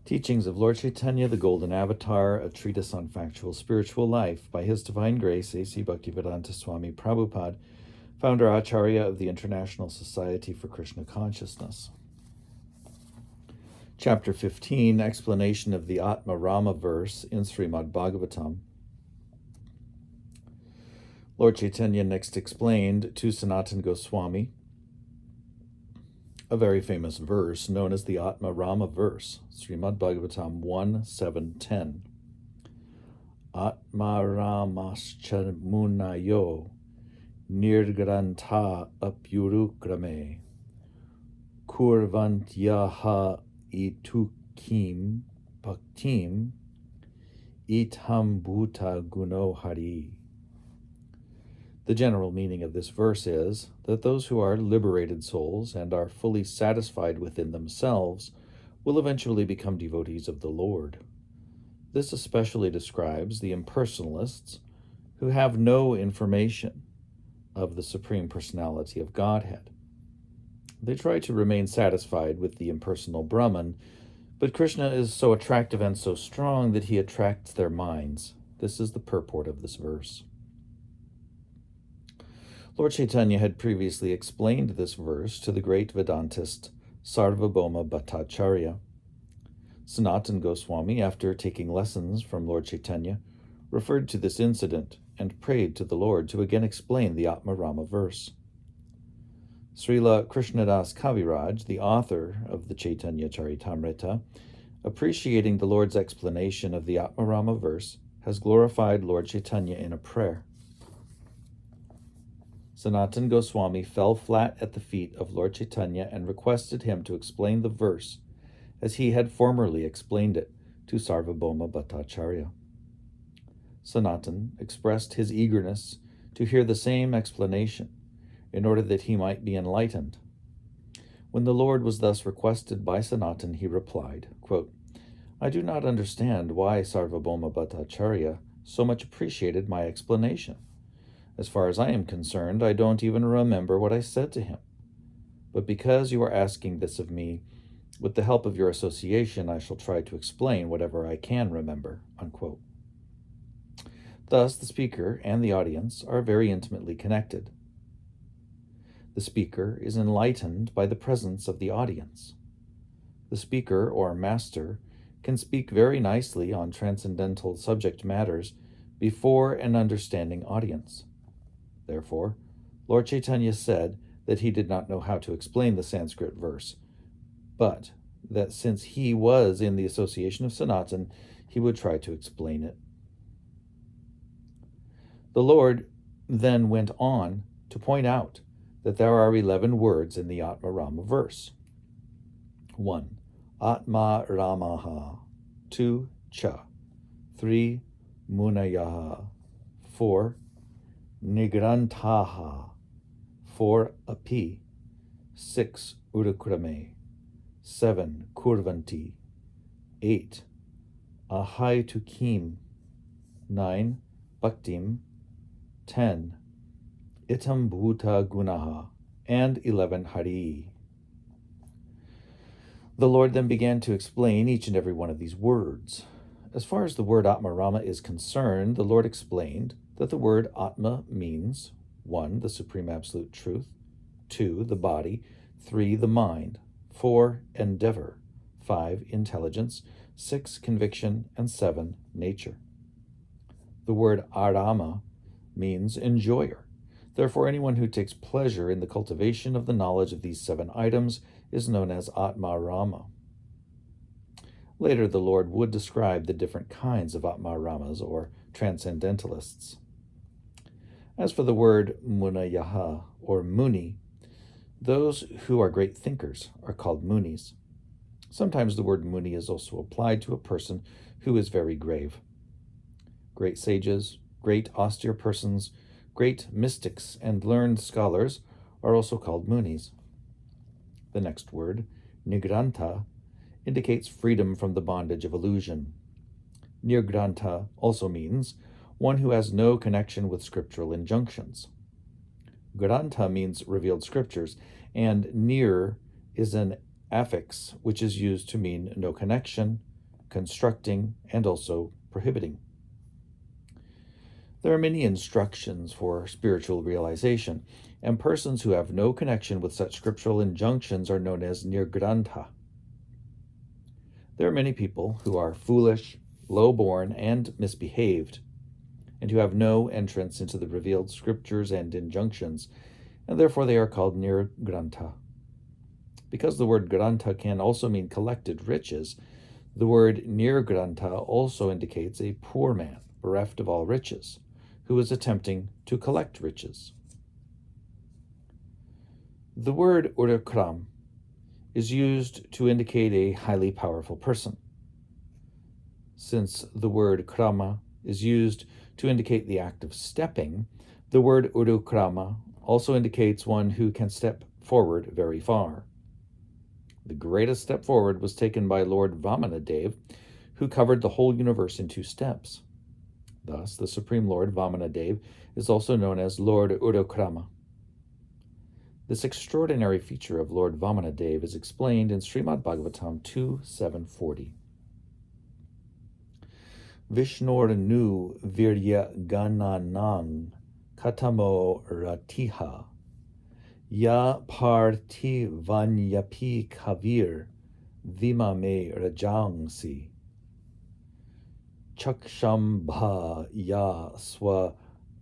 Teachings of Lord Caitanya, the Golden Avatar, a treatise on factual spiritual life, by His Divine Grace, A.C. Bhaktivedanta Swami Prabhupada, founder Acharya of the International Society for Krishna Consciousness. Chapter 15, explanation of the Atma Rama verse in Srimad Bhagavatam. Lord Caitanya next explained to Sanatana Goswami a very famous verse known as the Atma Rama verse, Srimad Bhagavatam 1:7-10. Atma Ramascha Munayo Nirgrantha Apyurukrame Kurvantyaha Itukim Bhaktim Itham Bhuta Guno Hari. The general meaning of this verse is that those who are liberated souls and are fully satisfied within themselves will eventually become devotees of the Lord. This especially describes the impersonalists who have no information of the Supreme Personality of Godhead. They try to remain satisfied with the impersonal Brahman, but Krishna is so attractive and so strong that he attracts their minds. This is the purport of this verse. Lord Caitanya had previously explained this verse to the great Vedantist Sarvabhauma Bhattacharya. Sanatana Goswami, after taking lessons from Lord Caitanya, referred to this incident and prayed to the Lord to again explain the Atma Rama verse. Srila Krishnadas Kaviraj, the author of the Chaitanya Charitamrita, appreciating the Lord's explanation of the Atma Rama verse, has glorified Lord Caitanya in a prayer. Sanatana Goswami fell flat at the feet of Lord Caitanya and requested him to explain the verse as he had formerly explained it to Sarvabhauma Bhattacharya. Sanatana expressed his eagerness to hear the same explanation in order that he might be enlightened. When the Lord was thus requested by Sanatana, he replied, quote, I do not understand why Sarvabhauma Bhattacharya so much appreciated my explanation. As far as I am concerned, I don't even remember what I said to him. But because you are asking this of me, with the help of your association, I shall try to explain whatever I can remember, unquote. Thus, the speaker and the audience are very intimately connected. The speaker is enlightened by the presence of the audience. The speaker, or master, can speak very nicely on transcendental subject matters before an understanding audience. Therefore, Lord Caitanya said that he did not know how to explain the Sanskrit verse, but that since he was in the association of Sanatana, he would try to explain it. The Lord then went on to point out that there are 11 words in the Atma Rama verse. 1. Atma Ramaha. 2. Cha. 3. Munayaha. 4. Nigrantaha. 4. Api. 6. Urukrame. 7. Kurvanti. 8. Ahaitukim. 9. Bhaktim. 10. Itam Bhuta Gunaha. And 11. Hari. The Lord then began to explain each and every one of these words. As far as the word Atma Rama is concerned, the Lord explained that the word Atma means 1. The Supreme Absolute Truth, 2. The body, 3. The mind, 4. Endeavor, 5. Intelligence, 6. Conviction, and 7. Nature. The word Arama means enjoyer. Therefore, anyone who takes pleasure in the cultivation of the knowledge of these 7 items is known as Atma Rama. Later, the Lord would describe the different kinds of Atma Ramas, or transcendentalists. As for the word Munayaha, or Muni, those who are great thinkers are called Munis. Sometimes the word Muni is also applied to a person who is very grave. Great sages, great austere persons, great mystics, and learned scholars are also called Munis. The next word, Nigranta, indicates freedom from the bondage of illusion. Nirgranta also means one who has no connection with scriptural injunctions. Granta means revealed scriptures, and nir is an affix which is used to mean no connection, constructing, and also prohibiting. There are many instructions for spiritual realization, and persons who have no connection with such scriptural injunctions are known as nirgrantha. There are many people who are foolish, low-born, and misbehaved, and who have no entrance into the revealed scriptures and injunctions, and therefore they are called nirgrantha. Because the word grantha can also mean collected riches, the word nirgrantha also indicates a poor man, bereft of all riches, who is attempting to collect riches. The word urukram is used to indicate a highly powerful person. Since the word krama is used to indicate the act of stepping, the word urukrama also indicates one who can step forward very far. The greatest step forward was taken by Lord Vamanadev, who covered the whole universe in 2 steps. Thus, the Supreme Lord Vamanadev is also known as Lord Urukrama. This extraordinary feature of Lord Vamanadev is explained in Srimad Bhagavatam 2.740. Vishnurnu virya gananang katamo ratiha ya parthi vanyapi kavir vimame rajangsi chakshambha ya swa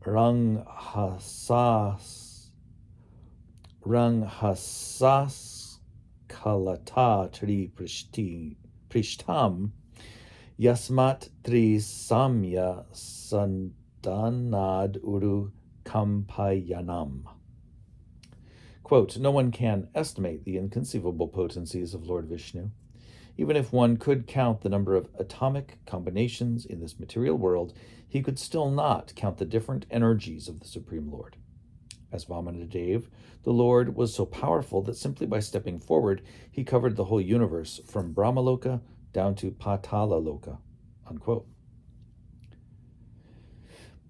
ranghasas kalata tri prishtam yasmat tri samya sandanad uru kampayanam. Quote, no one can estimate the inconceivable potencies of Lord Vishnu. Even if one could count the number of atomic combinations in this material world, he could still not count the different energies of the Supreme Lord. As Vamanadev, the Lord was so powerful that simply by stepping forward, he covered the whole universe from Brahmaloka down to Patala Loka. Unquote.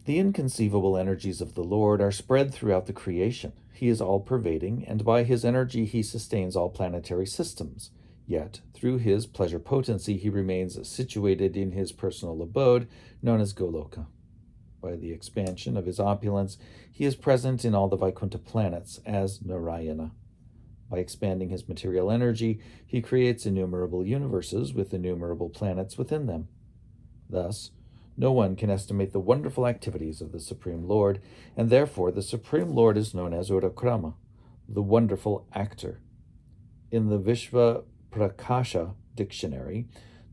The inconceivable energies of the Lord are spread throughout the creation. He is all-pervading, and by his energy he sustains all planetary systems. Yet, through his pleasure potency, he remains situated in his personal abode, known as Goloka. By the expansion of his opulence, he is present in all the Vaikuntha planets as Narayana. By expanding his material energy, he creates innumerable universes with innumerable planets within them. Thus, no one can estimate the wonderful activities of the Supreme Lord, and therefore the Supreme Lord is known as Urakrama, the wonderful actor. In the Vishva Prakasha dictionary,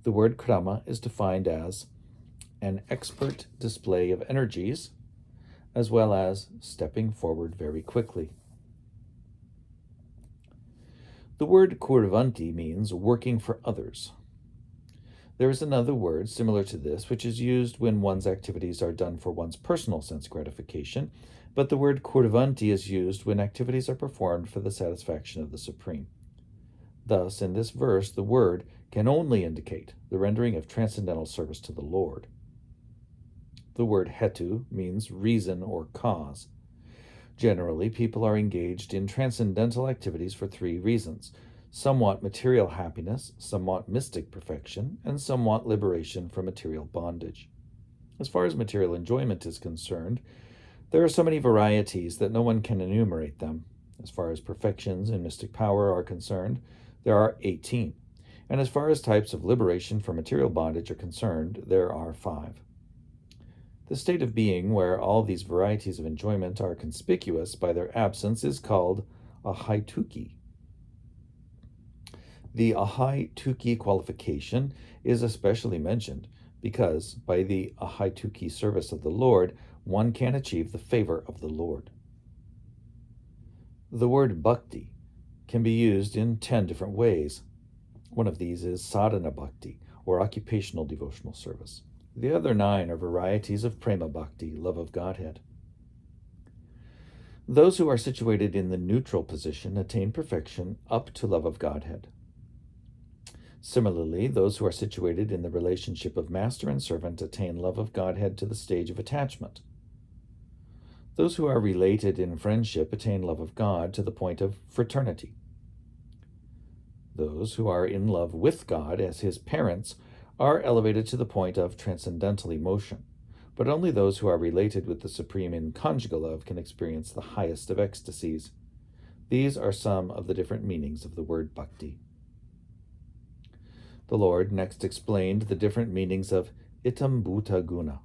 the word krama is defined as an expert display of energies, as well as stepping forward very quickly. The word kurvanti means working for others. There is another word similar to this, which is used when one's activities are done for one's personal sense gratification, but the word kurvanti is used when activities are performed for the satisfaction of the Supreme. Thus, in this verse, the word can only indicate the rendering of transcendental service to the Lord. The word hetu means reason or cause. Generally, people are engaged in transcendental activities for 3 reasons: somewhat material happiness, somewhat mystic perfection, and somewhat liberation from material bondage. As far as material enjoyment is concerned, there are so many varieties that no one can enumerate them. As far as perfections in mystic power are concerned, there are 18. And as far as types of liberation from material bondage are concerned, there are 5. The state of being where all these varieties of enjoyment are conspicuous by their absence is called ahaituki. The ahaituki qualification is especially mentioned because by the ahaituki service of the Lord, one can achieve the favor of the Lord. The word bhakti can be used in 10 different ways. One of these is sadhana bhakti, or occupational devotional service. The other 9 are varieties of prema bhakti, love of Godhead. Those who are situated in the neutral position attain perfection up to love of Godhead. Similarly, those who are situated in the relationship of master and servant attain love of Godhead to the stage of attachment. Those who are related in friendship attain love of God to the point of fraternity. Those who are in love with God as his parents are elevated to the point of transcendental emotion, but only those who are related with the Supreme in conjugal love can experience the highest of ecstasies. These are some of the different meanings of the word bhakti. The Lord next explained the different meanings of itam bhuta guna.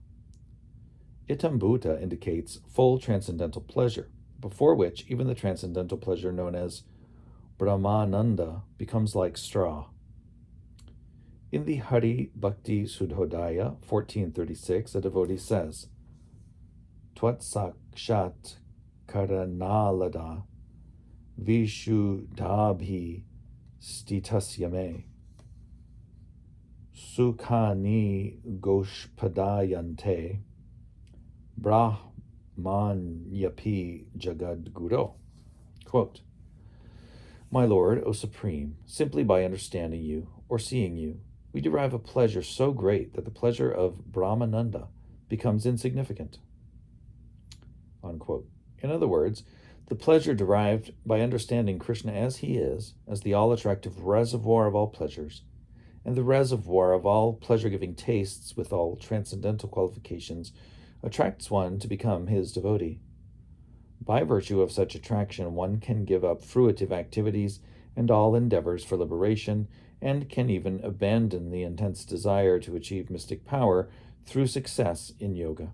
Itam bhuta indicates full transcendental pleasure, before which even the transcendental pleasure known as Brahmananda becomes like straw. In the Hari Bhakti Sudhodaya 1436, a devotee says, Twat sakshat karanalada vishuddhabhi stitasyame sukhani goshpadayante brahmanyapi jagadguru. Quote, My Lord, O Supreme, simply by understanding you or seeing you, we derive a pleasure so great that the pleasure of Brahmananda becomes insignificant. Unquote. In other words, the pleasure derived by understanding Krishna as he is, as the all-attractive reservoir of all pleasures, and the reservoir of all pleasure-giving tastes with all transcendental qualifications, attracts one to become his devotee. By virtue of such attraction, one can give up fruitive activities and all endeavors for liberation, and can even abandon the intense desire to achieve mystic power through success in yoga.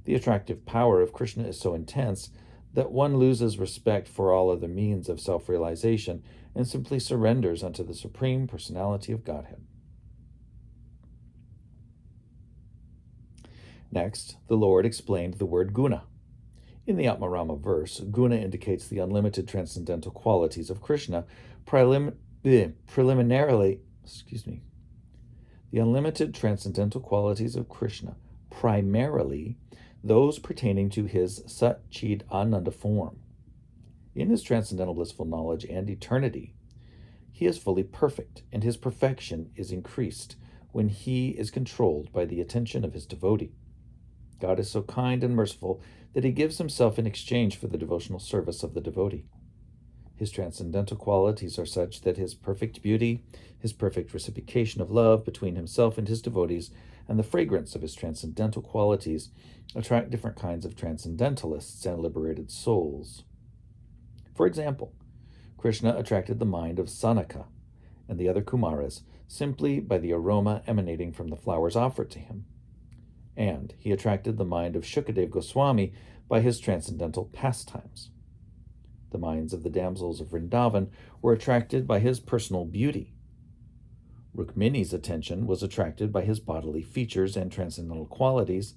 The attractive power of Krishna is so intense that one loses respect for all other means of self-realization and simply surrenders unto the Supreme Personality of Godhead. Next, the Lord explained the word guna. In the Atmarama verse, guna indicates the unlimited transcendental qualities of Krishna, preliminarily, the unlimited transcendental qualities of Krishna, primarily those pertaining to his Sat-Chid Ananda form. In his transcendental blissful knowledge and eternity, he is fully perfect, and his perfection is increased when he is controlled by the attention of his devotee. God is so kind and merciful that he gives himself in exchange for the devotional service of the devotee. His transcendental qualities are such that his perfect beauty, his perfect reciprocation of love between himself and his devotees, and the fragrance of his transcendental qualities attract different kinds of transcendentalists and liberated souls. For example, Krishna attracted the mind of Sanaka and the other Kumaras simply by the aroma emanating from the flowers offered to him. And he attracted the mind of Shukadev Goswami by his transcendental pastimes. The minds of the damsels of Vrindavan were attracted by his personal beauty. Rukmini's attention was attracted by his bodily features and transcendental qualities,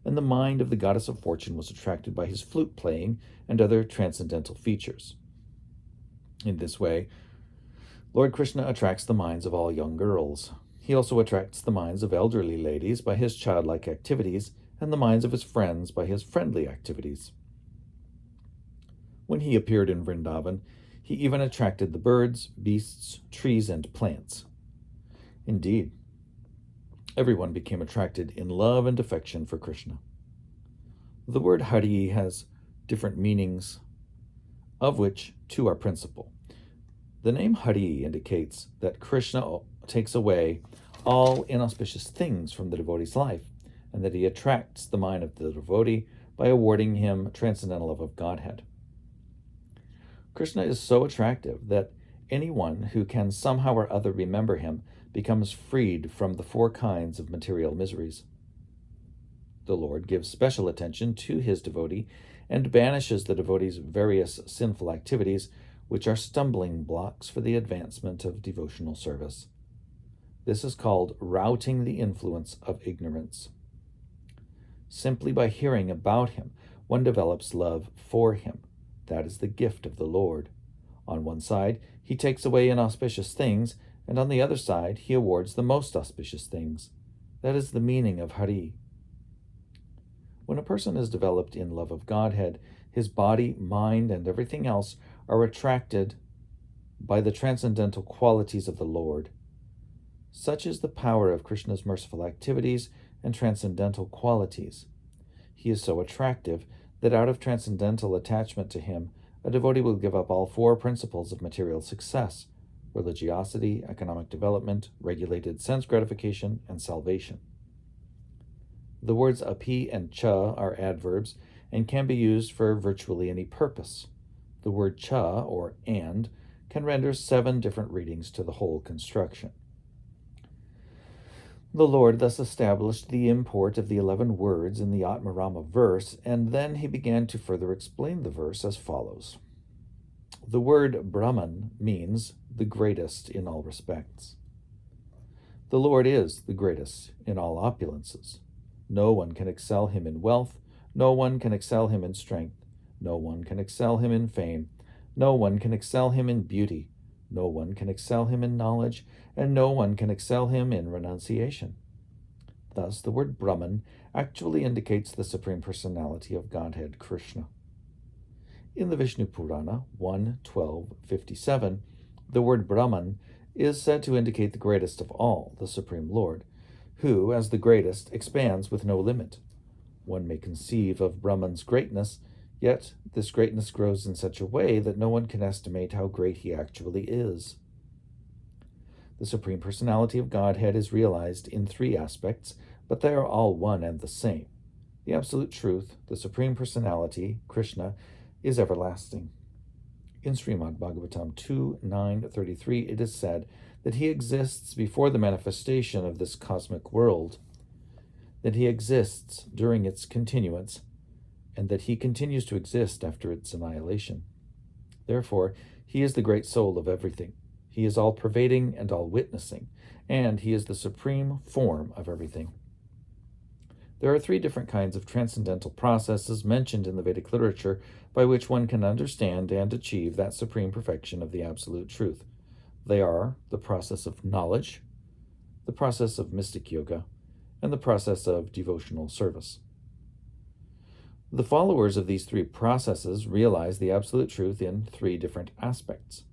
and the mind of the goddess of fortune was attracted by his flute playing and other transcendental features. In this way, Lord Krishna attracts the minds of all young girls. He also attracts the minds of elderly ladies by his childlike activities, and the minds of his friends by his friendly activities. When he appeared in Vrindavan, he even attracted the birds, beasts, trees, and plants. Indeed, everyone became attracted in love and affection for Krishna. The word Hari has different meanings, of which two are principal. The name Hari indicates that Krishna takes away all inauspicious things from the devotee's life, and that he attracts the mind of the devotee by awarding him transcendental love of Godhead. Krishna is so attractive that anyone who can somehow or other remember him becomes freed from the four kinds of material miseries. The Lord gives special attention to his devotee and banishes the devotee's various sinful activities, which are stumbling blocks for the advancement of devotional service. This is called routing the influence of ignorance. Simply by hearing about him, one develops love for him. That is the gift of the Lord. On one side, he takes away inauspicious things, and on the other side, he awards the most auspicious things. That is the meaning of Hari. When a person is developed in love of Godhead, his body, mind, and everything else are attracted by the transcendental qualities of the Lord. Such is the power of Krishna's merciful activities and transcendental qualities. He is so attractive that out of transcendental attachment to him, a devotee will give up all four principles of material success, religiosity, economic development, regulated sense gratification, and salvation. The words api and cha are adverbs and can be used for virtually any purpose. The word cha, or and, can render 7 different readings to the whole construction. The Lord thus established the import of the 11 words in the Atmarama verse, and then he began to further explain the verse as follows. The word Brahman means the greatest in all respects. The Lord is the greatest in all opulences. No one can excel him in wealth, no one can excel him in strength, no one can excel him in fame, no one can excel him in beauty, no one can excel him in knowledge, and no one can excel him in renunciation. Thus, the word Brahman actually indicates the Supreme Personality of Godhead, Krishna. In the Vishnu Purana 1.12.57, the word Brahman is said to indicate the greatest of all, the Supreme Lord, who, as the greatest, expands with no limit. One may conceive of Brahman's greatness, yet this greatness grows in such a way that no one can estimate how great he actually is. The Supreme Personality of Godhead is realized in 3 aspects, but they are all one and the same. The Absolute Truth, the Supreme Personality, Krishna, is everlasting. In Srimad Bhagavatam 2.9.33, it is said that he exists before the manifestation of this cosmic world, that he exists during its continuance, and that he continues to exist after its annihilation. Therefore, he is the great soul of everything. He is all-pervading and all-witnessing, and he is the supreme form of everything. There are 3 different kinds of transcendental processes mentioned in the Vedic literature by which one can understand and achieve that supreme perfection of the Absolute Truth. They are the process of knowledge, the process of mystic yoga, and the process of devotional service. The followers of these 3 processes realize the Absolute Truth in 3 different aspects.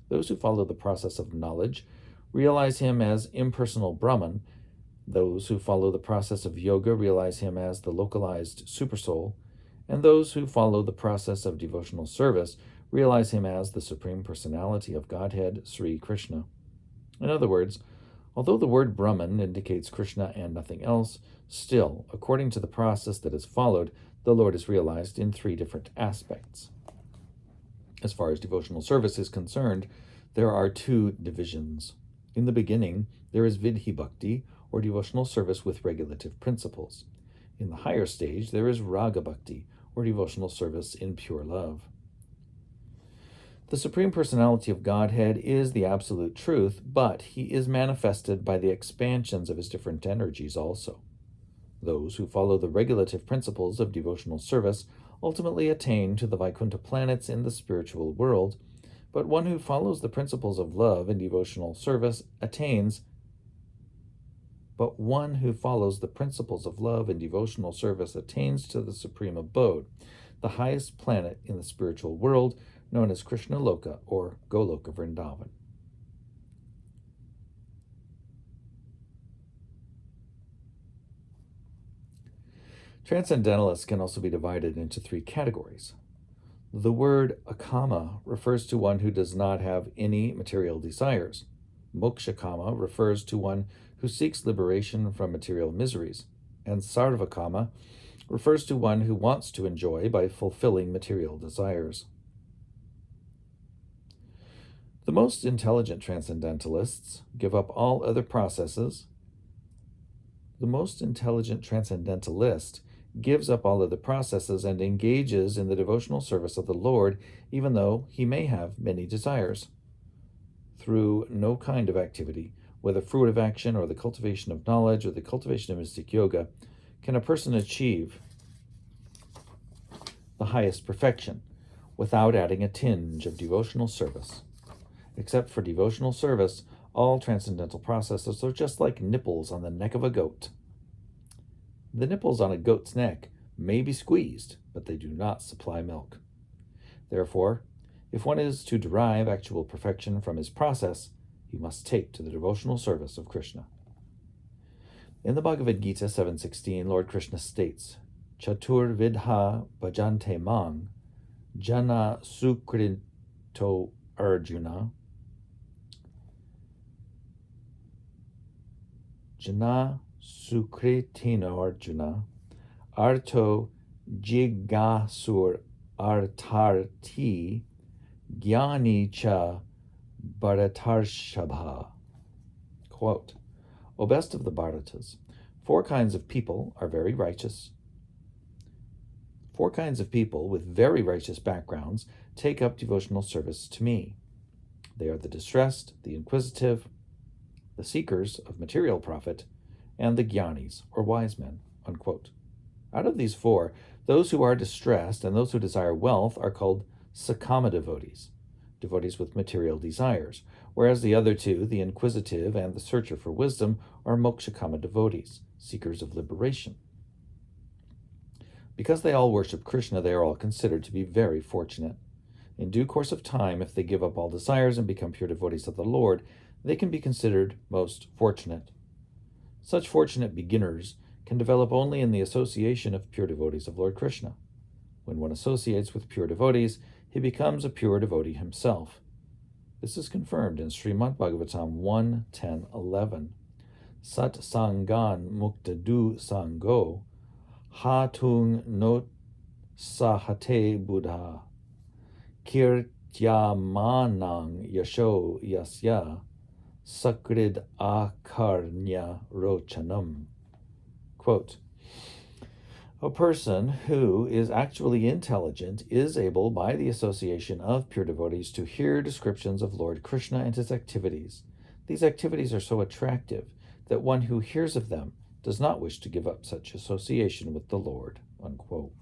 Those who follow the process of knowledge realize him as impersonal Brahman. Those who follow the process of yoga realize him as the localized Supersoul, and those who follow the process of devotional service realize him as the Supreme Personality of Godhead, Sri Krishna. In other words, although the word Brahman indicates Krishna and nothing else, still, according to the process that is followed, the Lord is realized in 3 different aspects. As far as devotional service is concerned, there are 2 divisions. In the beginning, there is Vidhi Bhakti, or devotional service with regulative principles. In the higher stage, there is Raga Bhakti, or devotional service in pure love. The Supreme Personality of Godhead is the Absolute Truth, but he is manifested by the expansions of his different energies also. Those who follow the regulative principles of devotional service ultimately attain to the Vaikuntha planets in the spiritual world, but one who follows the principles of love and devotional service attains to the supreme abode, the highest planet in the spiritual world, known as Krishna Loka, or Goloka Vrindavan. Transcendentalists can also be divided into 3 categories. The word akama refers to one who does not have any material desires. Mokshakama refers to one who seeks liberation from material miseries, and sarvakama refers to one who wants to enjoy by fulfilling material desires. The most intelligent transcendentalists give up all other processes. The most intelligent transcendentalist gives up all other processes and engages in the devotional service of the Lord, even though he may have many desires. Through no kind of activity, whether fruitive action or the cultivation of knowledge or the cultivation of mystic yoga, can a person achieve the highest perfection without adding a tinge of devotional service. Except for devotional service, all transcendental processes are just like nipples on the neck of a goat. The nipples on a goat's neck may be squeezed, but they do not supply milk. Therefore, if one is to derive actual perfection from his process, he must take to the devotional service of Krishna. In the Bhagavad Gita 7.16, Lord Krishna states, Chatur vidha bhajante mang, jana sukrito Arjuna. jna sukritino Arjuna, arto jigasur artarti, gyani cha bharatarshabha. Quote, O best of the Bharatas, four kinds of people are very righteous. Four kinds of people with very righteous backgrounds take up devotional service to me. They are the distressed, the inquisitive, the seekers of material profit, and the jnanis, or wise men. Unquote. Out of these four, those who are distressed and those who desire wealth are called sakama devotees, devotees with material desires, whereas the other two, the inquisitive and the searcher for wisdom, are mokshakama devotees, seekers of liberation. Because they all worship Krishna, they are all considered to be very fortunate. In due course of time, if they give up all desires and become pure devotees of the Lord, they can be considered most fortunate. Such fortunate beginners can develop only in the association of pure devotees of Lord Krishna. When one associates with pure devotees, he becomes a pure devotee himself. This is confirmed in Srimad Bhagavatam 1:10-11. Sat sangan muktadu sango, hatung not sahate buddha, kirtyamanang yasho yasya, sakrid akarnya rochanam. Quote, a person who is actually intelligent is able, by the association of pure devotees, to hear descriptions of Lord Krishna and his activities. These activities are so attractive that one who hears of them does not wish to give up such association with the Lord. Unquote.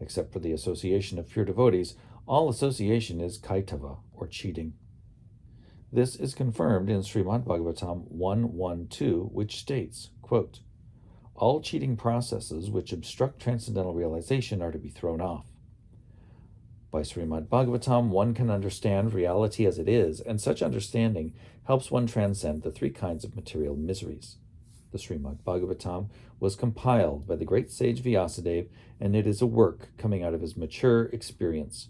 Except for the association of pure devotees, all association is kaitava, or cheating. This is confirmed in Srimad Bhagavatam 1:1-2, which states, quote, all cheating processes which obstruct transcendental realization are to be thrown off. By Srimad Bhagavatam, one can understand reality as it is, and such understanding helps one transcend the three kinds of material miseries. The Srimad Bhagavatam was compiled by the great sage Vyasadeva, and it is a work coming out of his mature experience.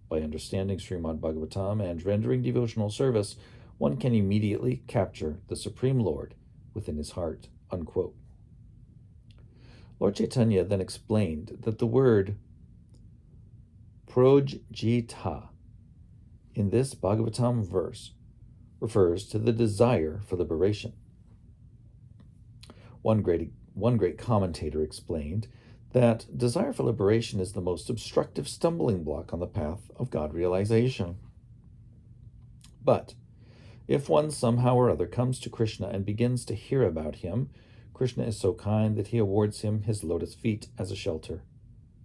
By understanding Srimad Bhagavatam and rendering devotional service, one can immediately capture the Supreme Lord within his heart. Unquote. Lord Caitanya then explained that the word projita in this Bhagavatam verse refers to the desire for liberation. One great commentator explained that desire for liberation is the most obstructive stumbling block on the path of God realization. But if one somehow or other comes to Krishna and begins to hear about him, Krishna is so kind that he awards him his lotus feet as a shelter.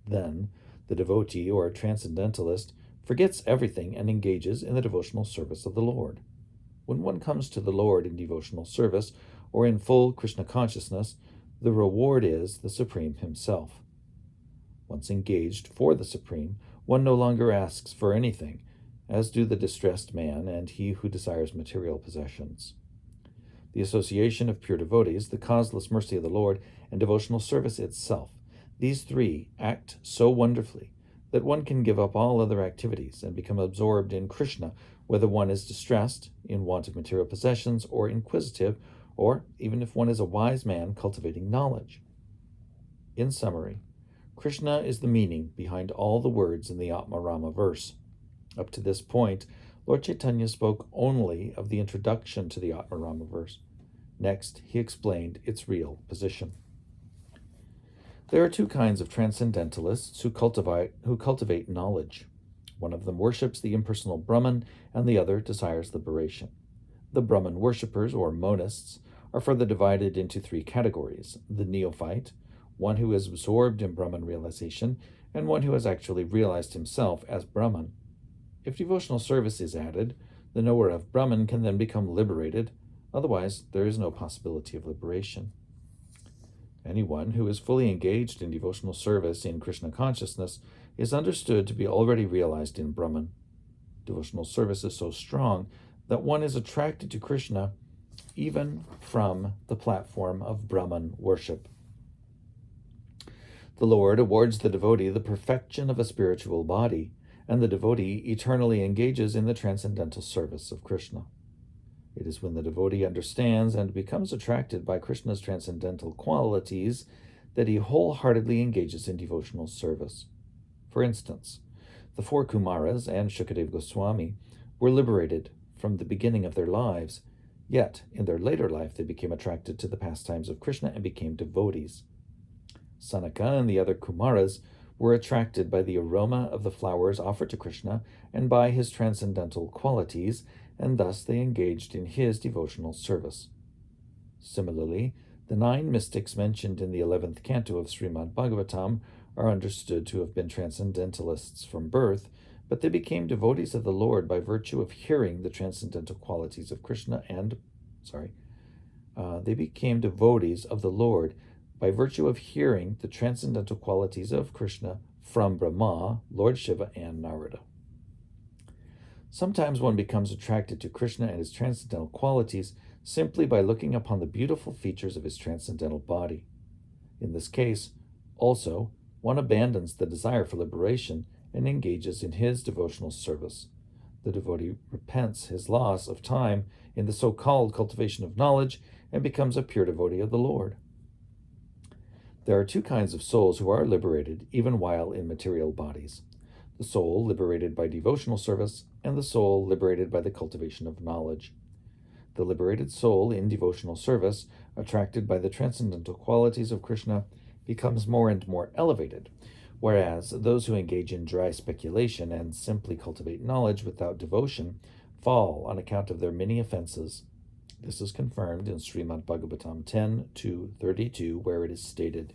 Then the devotee or transcendentalist forgets everything and engages in the devotional service of the Lord. When one comes to the Lord in devotional service or in full Krishna consciousness, the reward is the Supreme himself. Once engaged for the Supreme, one no longer asks for anything, as do the distressed man and he who desires material possessions. The association of pure devotees, the causeless mercy of the Lord, and devotional service itself, these three act so wonderfully that one can give up all other activities and become absorbed in Krishna, whether one is distressed, in want of material possessions, or inquisitive, or even if one is a wise man cultivating knowledge. In summary, Krishna is the meaning behind all the words in the Atmarama verse. Up to this point, Lord Caitanya spoke only of the introduction to the Atmarama verse. Next, he explained its real position. There are two kinds of transcendentalists who cultivate knowledge. One of them worships the impersonal Brahman, and the other desires liberation. The Brahman worshippers, or monists, are further divided into three categories: the neophyte, one who is absorbed in Brahman realization, and one who has actually realized himself as Brahman. If devotional service is added, the knower of Brahman can then become liberated. Otherwise, there is no possibility of liberation. Anyone who is fully engaged in devotional service in Krishna consciousness is understood to be already realized in Brahman. Devotional service is so strong that one is attracted to Krishna even from the platform of Brahman worship. The Lord awards the devotee the perfection of a spiritual body, and the devotee eternally engages in the transcendental service of Krishna. It is when the devotee understands and becomes attracted by Krishna's transcendental qualities that he wholeheartedly engages in devotional service. For instance, the four Kumaras and Shukadeva Goswami were liberated from the beginning of their lives, yet in their later life they became attracted to the pastimes of Krishna and became devotees. Sanaka and the other Kumaras were attracted by the aroma of the flowers offered to Krishna and by his transcendental qualities, and thus they engaged in his devotional service. Similarly, the 9 mystics mentioned in the 11th canto of Srimad Bhagavatam are understood to have been transcendentalists from birth, but they became devotees of the Lord by virtue of hearing the transcendental qualities of Krishna they became devotees of the Lord by virtue of hearing the transcendental qualities of Krishna from Brahma, Lord Shiva, and Narada. Sometimes one becomes attracted to Krishna and his transcendental qualities simply by looking upon the beautiful features of his transcendental body. In this case, also, one abandons the desire for liberation and engages in his devotional service. The devotee repents his loss of time in the so-called cultivation of knowledge and becomes a pure devotee of the Lord. There are 2 kinds of souls who are liberated even while in material bodies: the soul liberated by devotional service and the soul liberated by the cultivation of knowledge. The liberated soul in devotional service, attracted by the transcendental qualities of Krishna, becomes more and more elevated, whereas those who engage in dry speculation and simply cultivate knowledge without devotion fall on account of their many offenses. This is confirmed in Srimad Bhagavatam 10:2-32, where it is stated,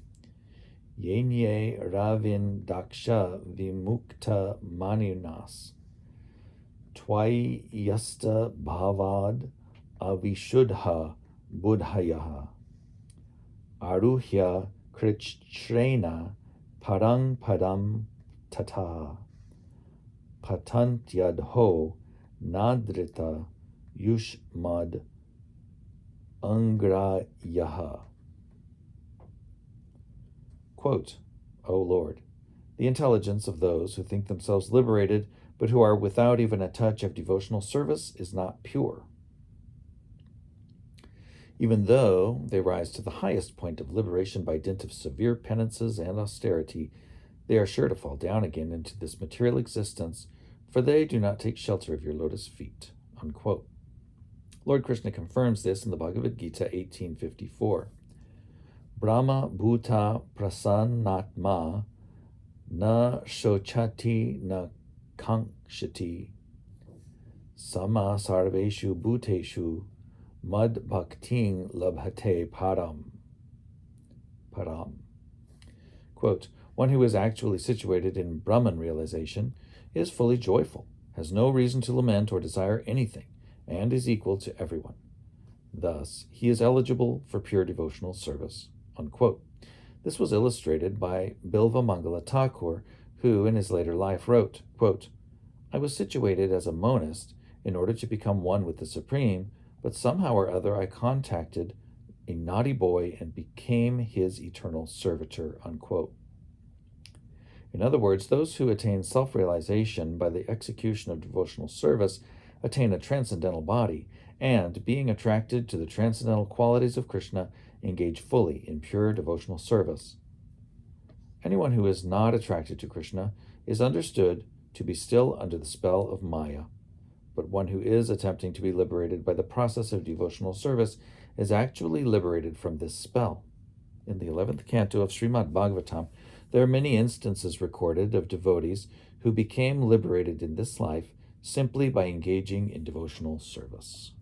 Yenye ravin daksha vimukta manunas, twai yasta bhavad avishuddha buddhayaha, aruhya krichrena parang padam tata, patantyadho nadrita yushmad angrayaha. Quote, O Lord, the intelligence of those who think themselves liberated but who are without even a touch of devotional service is not pure. Even though they rise to the highest point of liberation by dint of severe penances and austerity, they are sure to fall down again into this material existence, for they do not take shelter of your lotus feet. Unquote. Lord Krishna confirms this in the Bhagavad Gita 18:54. Brahma bhuta prasannatma na shochati na kankshati sama sarveshu bhuteshu mad bhakting labhate param. Quote, one who is actually situated in Brahman realization is fully joyful, has no reason to lament or desire anything, and is equal to everyone. Thus, he is eligible for pure devotional service. Unquote. This was illustrated by Bilva Mangala Thakur, who in his later life wrote, quote, I was situated as a monist in order to become one with the Supreme, but somehow or other I contacted a naughty boy and became his eternal servitor. Unquote. In other words, those who attain self-realization by the execution of devotional service attain a transcendental body, and, being attracted to the transcendental qualities of Krishna, engage fully in pure devotional service. Anyone who is not attracted to Krishna is understood to be still under the spell of Maya, but one who is attempting to be liberated by the process of devotional service is actually liberated from this spell. In the 11th canto of Srimad Bhagavatam, there are many instances recorded of devotees who became liberated in this life simply by engaging in devotional service.